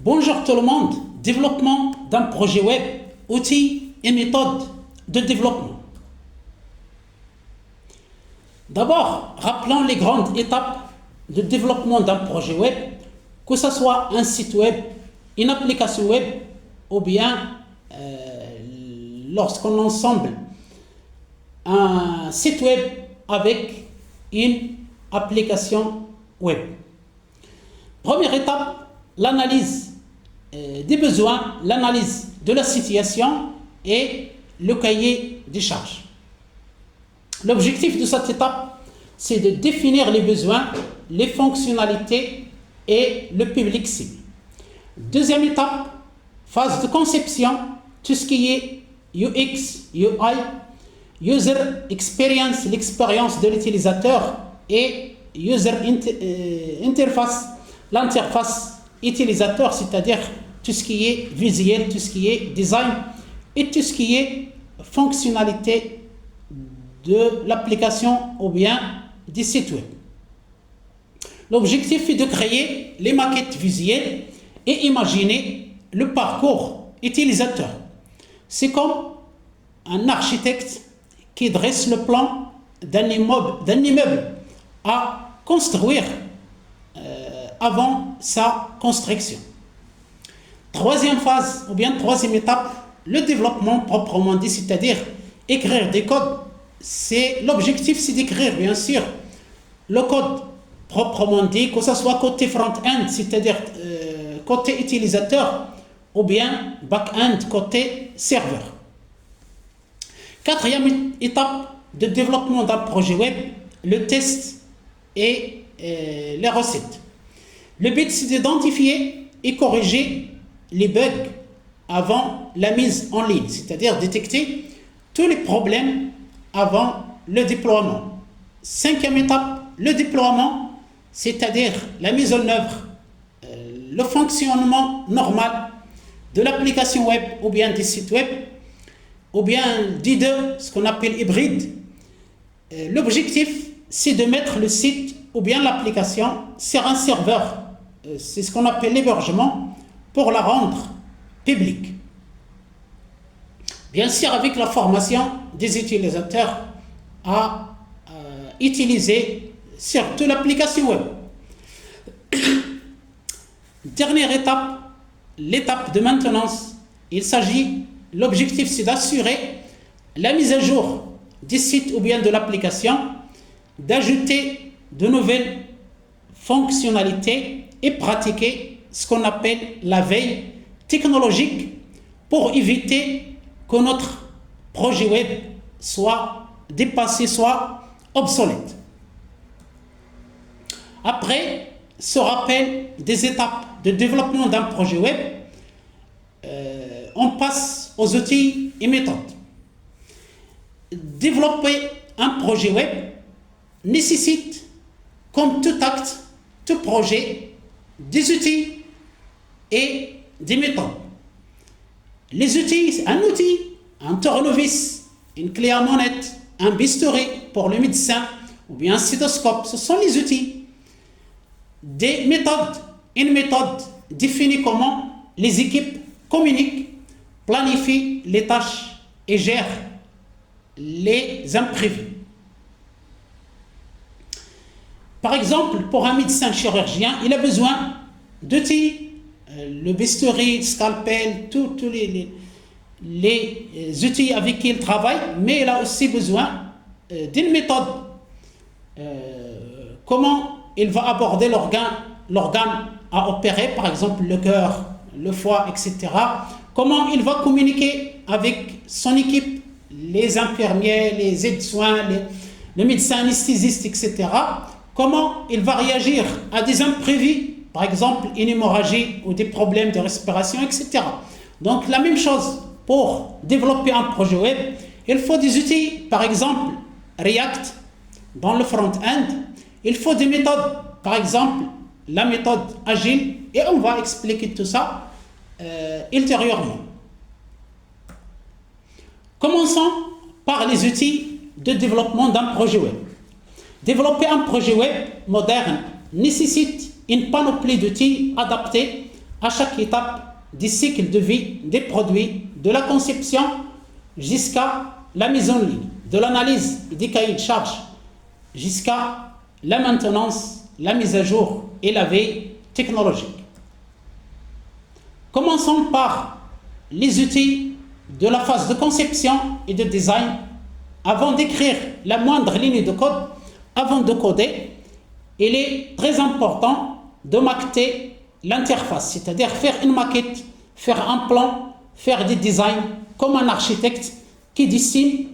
Bonjour tout le monde. Développement d'un projet web, outils et méthodes de développement. D'abord, rappelons les grandes étapes de développement d'un projet web, que ce soit un site web, une application web ou bien lorsqu'on ensemble un site web avec une application web. Première étape, l'analyse des besoins, l'analyse de la situation et le cahier des charges. L'objectif de cette étape, c'est de définir les besoins, les fonctionnalités et le public cible. Deuxième étape, phase de conception, tout ce qui est UX, UI, User Experience, l'expérience de l'utilisateur et User Interface, l'interface utilisateur, c'est-à-dire tout ce qui est visuel, tout ce qui est design et tout ce qui est fonctionnalité de l'application ou bien du site web. L'objectif est de créer les maquettes visuelles et imaginer le parcours utilisateur. C'est comme un architecte qui dresse le plan d'un immeuble à construire avant sa construction. Troisième phase, ou bien troisième étape, le développement proprement dit, c'est-à-dire écrire des codes. L'objectif, c'est d'écrire, bien sûr, le code proprement dit, que ce soit côté front-end, c'est-à-dire côté utilisateur, ou bien back-end, côté serveur. Quatrième étape de développement d'un projet web, le test et les recettes. Le but, c'est d'identifier et corriger les bugs avant la mise en ligne, c'est-à-dire détecter tous les problèmes avant le déploiement. Cinquième étape, le déploiement, c'est-à-dire la mise en œuvre, le fonctionnement normal de l'application web ou bien des sites web, ou bien des deux, ce qu'on appelle hybride. L'objectif, c'est de mettre le site ou bien l'application sur un serveur. C'est ce qu'on appelle l'hébergement pour la rendre publique. Bien sûr, avec la formation des utilisateurs à utiliser surtout l'application web. Dernière étape, l'étape de maintenance. L'objectif, c'est d'assurer la mise à jour du site ou bien de l'application, d'ajouter de nouvelles fonctionnalités et pratiquer ce qu'on appelle la veille technologique pour éviter que notre projet web soit dépassé, soit obsolète. Après ce rappel des étapes de développement d'un projet web, on passe aux outils et méthodes. Développer un projet web nécessite, comme tout acte, tout projet, des outils et des méthodes. Les outils, un tournevis, une clé à monette, un bistouri pour le médecin ou bien un stéthoscope, ce sont les outils. Des méthodes, une méthode définit comment les équipes communiquent, planifient les tâches et gèrent les imprévus. Par exemple, pour un médecin chirurgien, il a besoin d'outils, le bistouri, le scalpel, tous les outils avec qui il travaille, mais il a aussi besoin d'une méthode. Comment il va aborder l'organe à opérer, par exemple le cœur, le foie, etc. Comment il va communiquer avec son équipe, les infirmiers, les aides-soins, le médecin anesthésiste, etc. Comment il va réagir à des imprévus, par exemple une hémorragie ou des problèmes de respiration, etc. Donc la même chose pour développer un projet web, il faut des outils, par exemple React dans le front-end, il faut des méthodes, par exemple la méthode agile, et on va expliquer tout ça ultérieurement. Commençons par les outils de développement d'un projet web. Développer un projet web moderne nécessite une panoplie d'outils adaptés à chaque étape du cycle de vie des produits, de la conception jusqu'à la mise en ligne, de l'analyse des cahiers de charges jusqu'à la maintenance, la mise à jour et la veille technologique. Commençons par les outils de la phase de conception et de design. Avant d'écrire la moindre ligne de code, avant de coder, il est très important de maqueter l'interface, c'est-à-dire faire une maquette, faire un plan, faire des designs comme un architecte qui dessine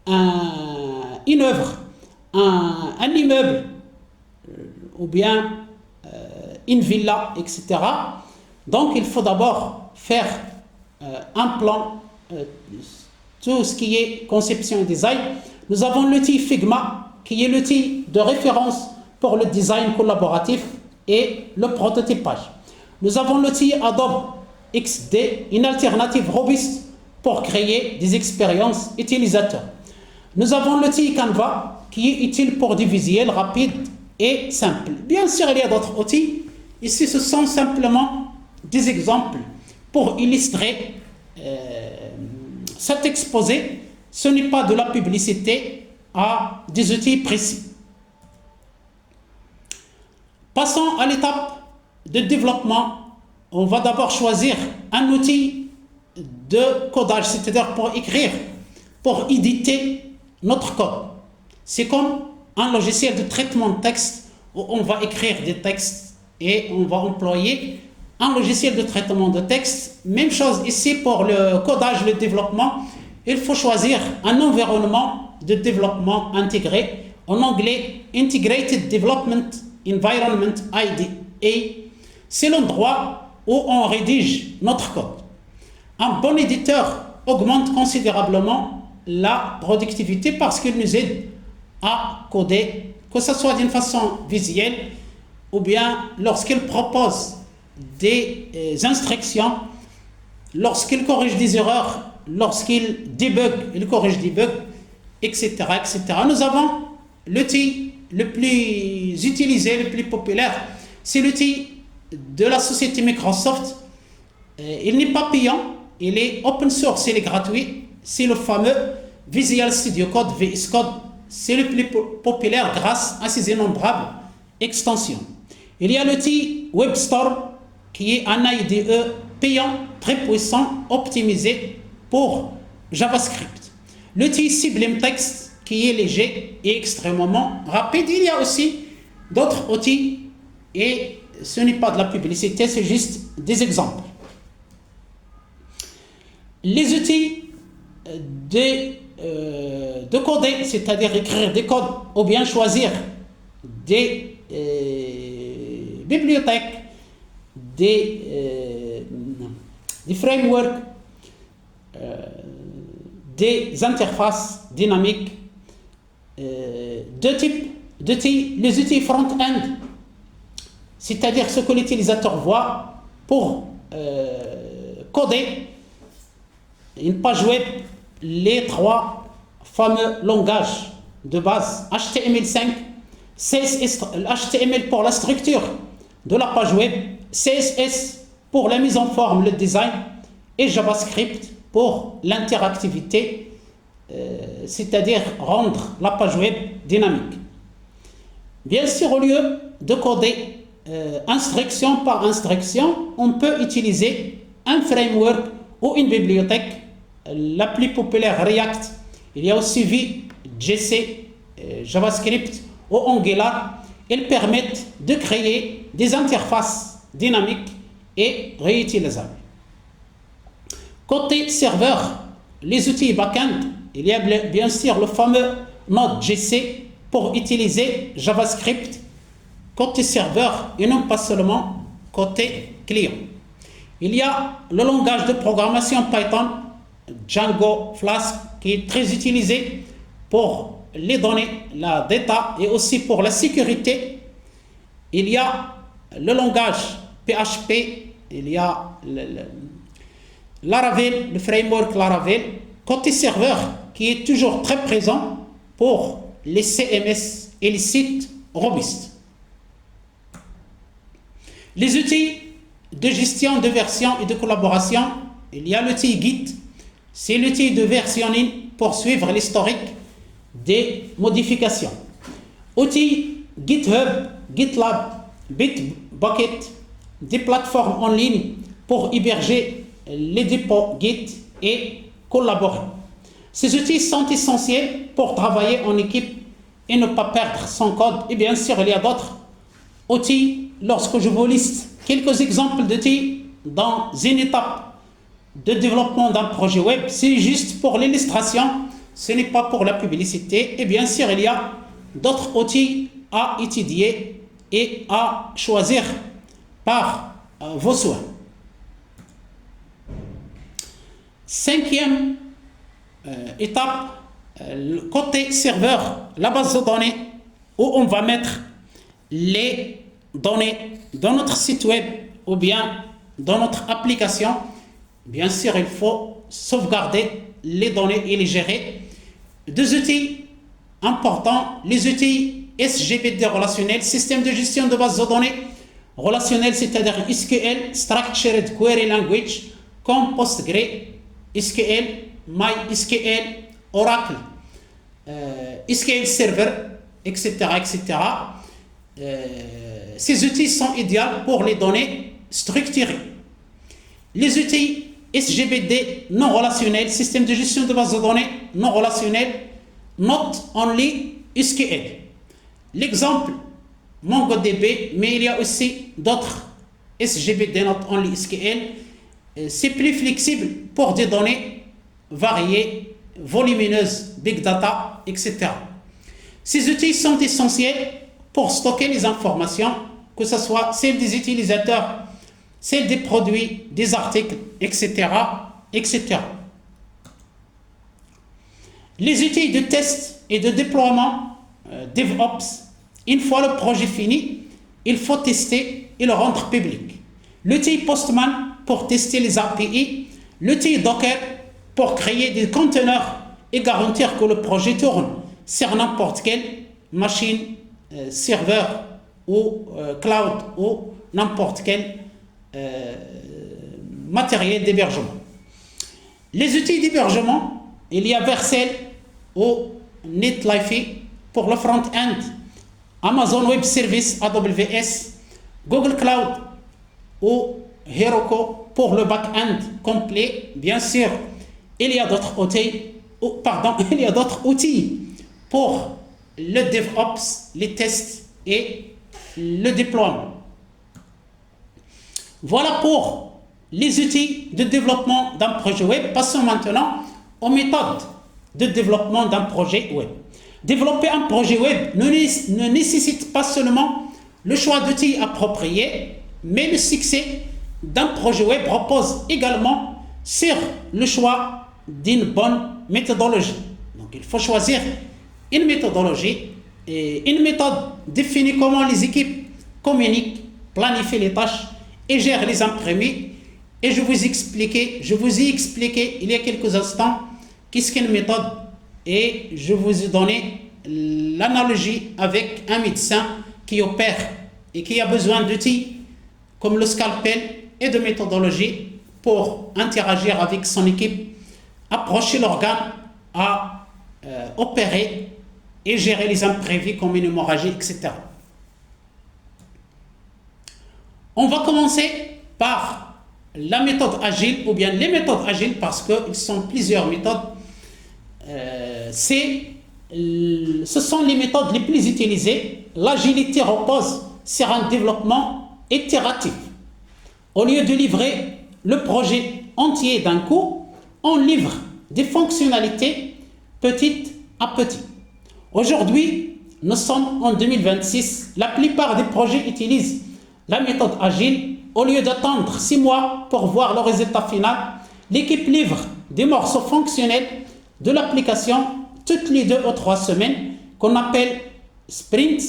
une œuvre, un immeuble ou bien une villa, etc. Donc il faut d'abord faire un plan, tout ce qui est conception et design. Nous avons l'outil Figma qui est l'outil de référence pour le design collaboratif et le prototypage. Nous avons l'outil Adobe XD, une alternative robuste pour créer des expériences utilisateurs. Nous avons l'outil Canva qui est utile pour des visuels rapides et simples. Bien sûr, il y a d'autres outils. Ici, ce sont simplement des exemples pour illustrer cet exposé. Ce n'est pas de la publicité à des outils précis. Passons à l'étape de développement. On va d'abord choisir un outil de codage, c'est-à-dire pour écrire, pour éditer notre code. C'est comme un logiciel de traitement de texte où on va écrire des textes et on va employer un logiciel de traitement de texte. Même chose ici pour le codage, le développement. Il faut choisir un environnement de développement intégré. En anglais, Integrated Development Environment IDE. C'est l'endroit où on rédige notre code. Un bon éditeur augmente considérablement la productivité parce qu'il nous aide à coder, que ce soit d'une façon visuelle ou bien lorsqu'il propose des instructions, lorsqu'il corrige des erreurs, lorsqu'il débug, il corrige des bugs, etc., etc. Nous avons l'outil le plus utilisé, le plus populaire, c'est l'outil de la société Microsoft. Il n'est pas payant, il est open source, il est gratuit. C'est le fameux Visual Studio Code, VS Code. C'est le plus populaire grâce à ses innombrables extensions. Il y a l'outil WebStorm qui est un IDE payant, très puissant, optimisé pour JavaScript. L'outil Sublime Text qui est léger et extrêmement rapide. Il y a aussi d'autres outils et ce n'est pas de la publicité, c'est juste des exemples. Les outils de coder, c'est-à-dire écrire des codes ou bien choisir des bibliothèques, des frameworks, des interfaces dynamiques, deux types d'outils. Les outils front-end, c'est-à-dire ce que l'utilisateur voit pour coder une page web, les trois fameux langages de base, HTML5, CSS, HTML pour la structure de la page web, CSS pour la mise en forme, le design, et JavaScript pour l'interactivité, c'est-à-dire rendre la page web dynamique. Bien sûr, au lieu de coder instruction par instruction, on peut utiliser un framework ou une bibliothèque, la plus populaire React. Il y a aussi Vue.js, JavaScript ou Angular. Ils permettent de créer des interfaces dynamiques et réutilisables. Côté serveur, les outils back-end, il y a bien sûr le fameux Node.js pour utiliser JavaScript côté serveur et non pas seulement côté client. Il y a le langage de programmation Python, Django Flask, qui est très utilisé pour les données, la data et aussi pour la sécurité. Il y a le langage PHP, il y a Laravel, le framework Laravel, côté serveur, qui est toujours très présent pour les CMS et les sites robustes. Les outils de gestion de version et de collaboration, il y a l'outil Git. C'est l'outil de versionning pour suivre l'historique des modifications. Outils GitHub, GitLab, Bitbucket, des plateformes en ligne pour héberger les dépôts Git et collaborer. Ces outils sont essentiels pour travailler en équipe et ne pas perdre son code. Et bien sûr, il y a d'autres outils. Lorsque je vous liste quelques exemples d'outils dans une étape de développement d'un projet web, c'est juste pour l'illustration, ce n'est pas pour la publicité. Et bien sûr, il y a d'autres outils à étudier et à choisir par vos soins. Cinquième étape, côté serveur, la base de données où on va mettre les données dans notre site web ou bien dans notre application. Bien sûr, il faut sauvegarder les données et les gérer. Deux outils importants, les outils SGBD relationnels, système de gestion de base de données relationnels, c'est-à-dire SQL, Structured Query Language, comme PostgreSQL, MySQL, Oracle, SQL Server, etc. etc. Ces outils sont idéaux pour les données structurées. Les outils SGBD non relationnels, système de gestion de base de données non relationnels, not only SQL. L'exemple MongoDB, mais il y a aussi d'autres SGBD not only SQL. C'est plus flexible pour des données variées, volumineuses, big data, etc. Ces outils sont essentiels pour stocker les informations, que ce soit celles des utilisateurs, celles des produits, des articles, etc., etc. Les outils de test et de déploiement DevOps, une fois le projet fini, il faut tester et le rendre public. L'outil Postman pour tester les API, l'outil Docker pour créer des conteneurs et garantir que le projet tourne sur n'importe quelle machine, serveur ou cloud ou n'importe quel matériel d'hébergement. Les outils d'hébergement, il y a Vercel ou Netlify pour le front-end, Amazon Web Service AWS, Google Cloud ou Heroku pour le back-end complet. Bien sûr, il y a d'autres outils pour le DevOps, les tests et le déploiement. Voilà pour les outils de développement d'un projet web. Passons maintenant aux méthodes de développement d'un projet web. Développer un projet web ne nécessite pas seulement le choix d'outils appropriés, mais le succès d'un projet web repose également sur le choix d'une bonne méthodologie. Donc il faut choisir une méthodologie et une méthode définit comment les équipes communiquent, planifient les tâches et gèrent les imprévus. Et je vous ai expliqué il y a quelques instants qu'est-ce qu'une méthode et je vous ai donné l'analogie avec un médecin qui opère et qui a besoin d'outils comme le scalpel et de méthodologie pour interagir avec son équipe, approcher l'organe à opérer et gérer les imprévus comme une hémorragie, etc. On va commencer par la méthode agile ou bien les méthodes agiles parce qu'il sont plusieurs méthodes. Ce sont les méthodes les plus utilisées. L'agilité repose sur un développement itératif. Au lieu de livrer le projet entier d'un coup, on livre des fonctionnalités petit à petit. Aujourd'hui, nous sommes en 2026. La plupart des projets utilisent la méthode agile. Au lieu d'attendre 6 mois pour voir le résultat final, l'équipe livre des morceaux fonctionnels de l'application toutes les 2 ou 3 semaines, qu'on appelle sprints,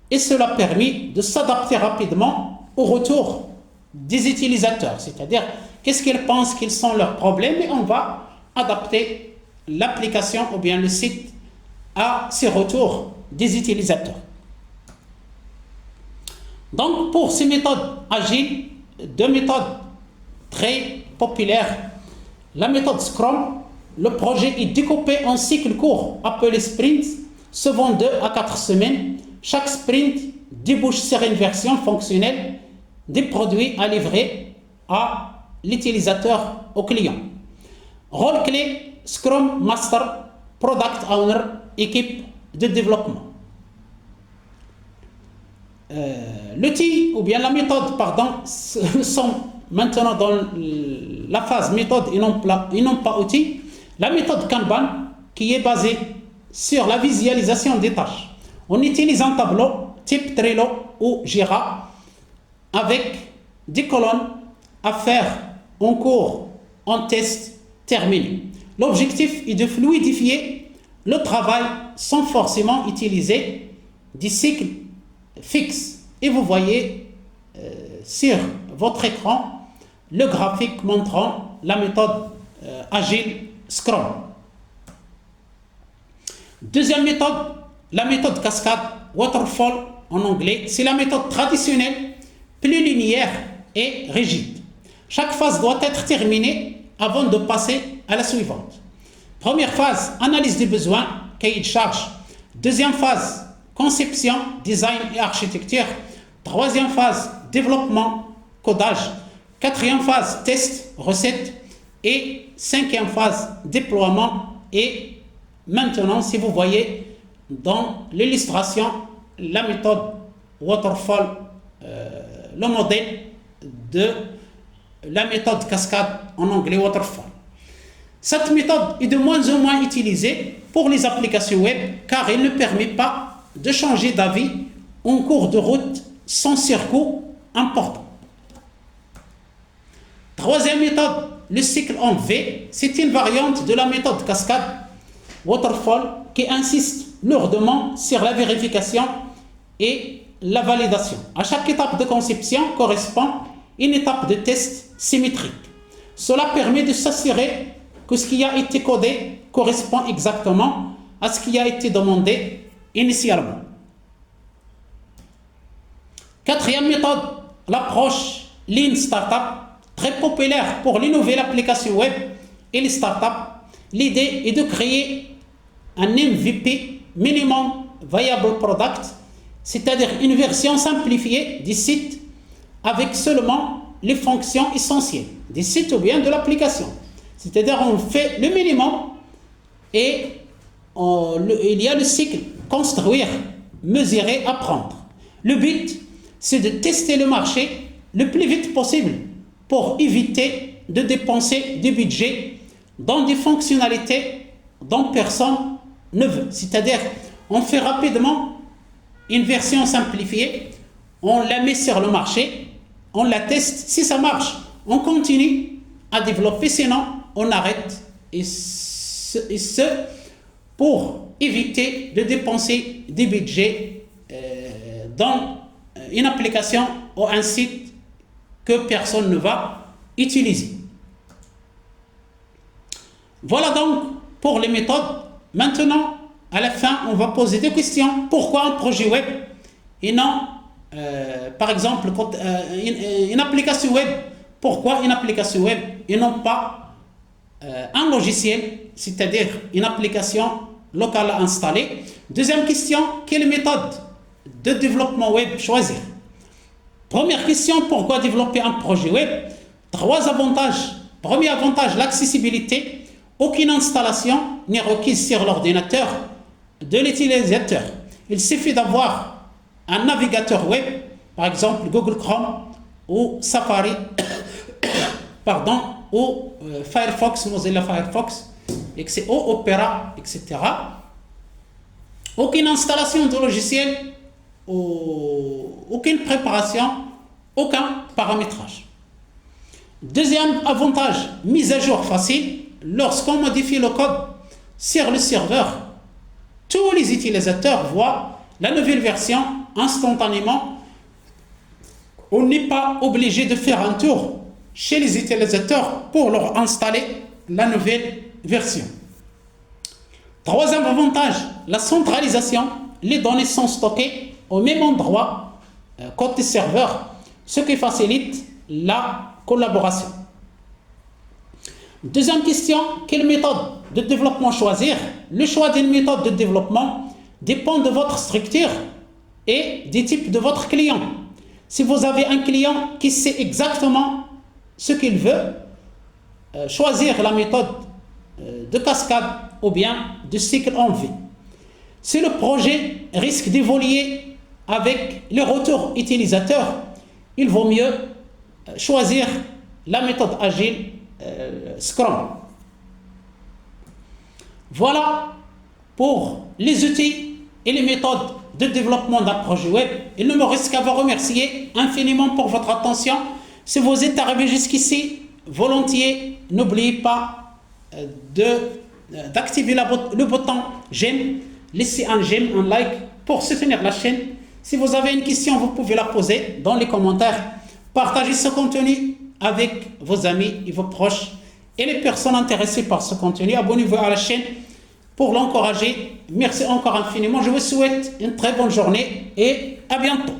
et cela permet de s'adapter rapidement au retour des utilisateurs, c'est-à-dire qu'est-ce qu'ils pensent qu'ils sont leurs problèmes et on va adapter l'application ou bien le site à ces retours des utilisateurs. Donc pour ces méthodes agiles, deux méthodes très populaires. La méthode Scrum, le projet est découpé en cycles courts appelés sprints, se vont 2 à 4 semaines. Chaque sprint débouche sur une version fonctionnelle des produits à livrer à l'utilisateur, au client. Rôle clé, Scrum Master, Product Owner, équipe de développement. L'outil ou bien la méthode, sont maintenant dans la phase méthode et non pas outil. La méthode Kanban qui est basée sur la visualisation des tâches. On utilise un tableau type Trello ou Jira avec des colonnes à faire en cours, en test terminé. L'objectif est de fluidifier le travail sans forcément utiliser des cycles fixes. Et vous voyez sur votre écran le graphique montrant la méthode agile Scrum. Deuxième méthode, la méthode cascade, waterfall en anglais, c'est la méthode traditionnelle, plus linéaire et rigide. Chaque phase doit être terminée avant de passer à la suivante. Première phase, analyse des besoins, cahier de charge. Deuxième phase, conception, design et architecture. Troisième phase, développement, codage. Quatrième phase, test, recette. Et cinquième phase, déploiement. Et maintenant, si vous voyez dans l'illustration, la méthode waterfall, le modèle de la méthode cascade en anglais waterfall. Cette méthode est de moins en moins utilisée pour les applications web car elle ne permet pas de changer d'avis en cours de route sans surcoût important. Troisième méthode, le cycle en V, c'est une variante de la méthode cascade waterfall qui insiste lourdement sur la vérification et la validation. À chaque étape de conception correspond une étape de test symétrique. Cela permet de s'assurer que ce qui a été codé correspond exactement à ce qui a été demandé initialement. Quatrième méthode, l'approche Lean Startup, très populaire pour les nouvelles applications web et les startups. L'idée est de créer un MVP, Minimum Viable Product, c'est-à-dire une version simplifiée du site avec seulement les fonctions essentielles du site ou bien de l'application. C'est-à-dire on fait le minimum et il y a le cycle construire, mesurer, apprendre. Le but, c'est de tester le marché le plus vite possible pour éviter de dépenser du budget dans des fonctionnalités dont personne ne veut. C'est-à-dire, on fait rapidement une version simplifiée, on la met sur le marché, on la teste. Si ça marche, on continue à développer, sinon on arrête. Et ce pour éviter de dépenser des budgets dans une application ou un site que personne ne va utiliser. Voilà donc pour les méthodes. Maintenant, à la fin, on va poser deux questions. Pourquoi un projet web et non, par exemple, une application web? Pourquoi une application web et non pas un logiciel, c'est-à-dire une application locale à installer? Deuxième question, quelle méthode de développement web choisir? Première question, pourquoi développer un projet web? Trois avantages. Premier avantage, l'accessibilité. Aucune installation n'est requise sur l'ordinateur de l'utilisateur. Il suffit d'avoir un navigateur web, par exemple Google Chrome ou Safari, ou Firefox, Mozilla Firefox, ou Opera, etc. Aucune installation de logiciel, aucune préparation, aucun paramétrage. Deuxième avantage, mise à jour facile. Lorsqu'on modifie le code sur le serveur, tous les utilisateurs voient la nouvelle version instantanément. On n'est pas obligé de faire un tour chez les utilisateurs pour leur installer la nouvelle version. Troisième avantage, la centralisation. Les données sont stockées au même endroit côté serveur, ce qui facilite la collaboration. Deuxième question, quelle méthode de développement choisir? Le choix d'une méthode de développement dépend de votre structure et des types de votre client. Si vous avez un client qui sait exactement ce qu'il veut, choisir la méthode de cascade ou bien de cycle en V. Si le projet risque d'évoluer avec les retours utilisateurs, il vaut mieux choisir la méthode agile Scrum. Voilà pour les outils et les méthodes de développement d'un projet web. Il ne me reste qu'à vous remercier infiniment pour votre attention. Si vous êtes arrivé jusqu'ici, volontiers, n'oubliez pas d'activer le bouton j'aime, laissez un j'aime, un like pour soutenir la chaîne. Si vous avez une question, vous pouvez la poser dans les commentaires. Partagez ce contenu avec vos amis et vos proches et les personnes intéressées par ce contenu. Abonnez-vous à la chaîne pour l'encourager. Merci encore infiniment. Je vous souhaite une très bonne journée et à bientôt.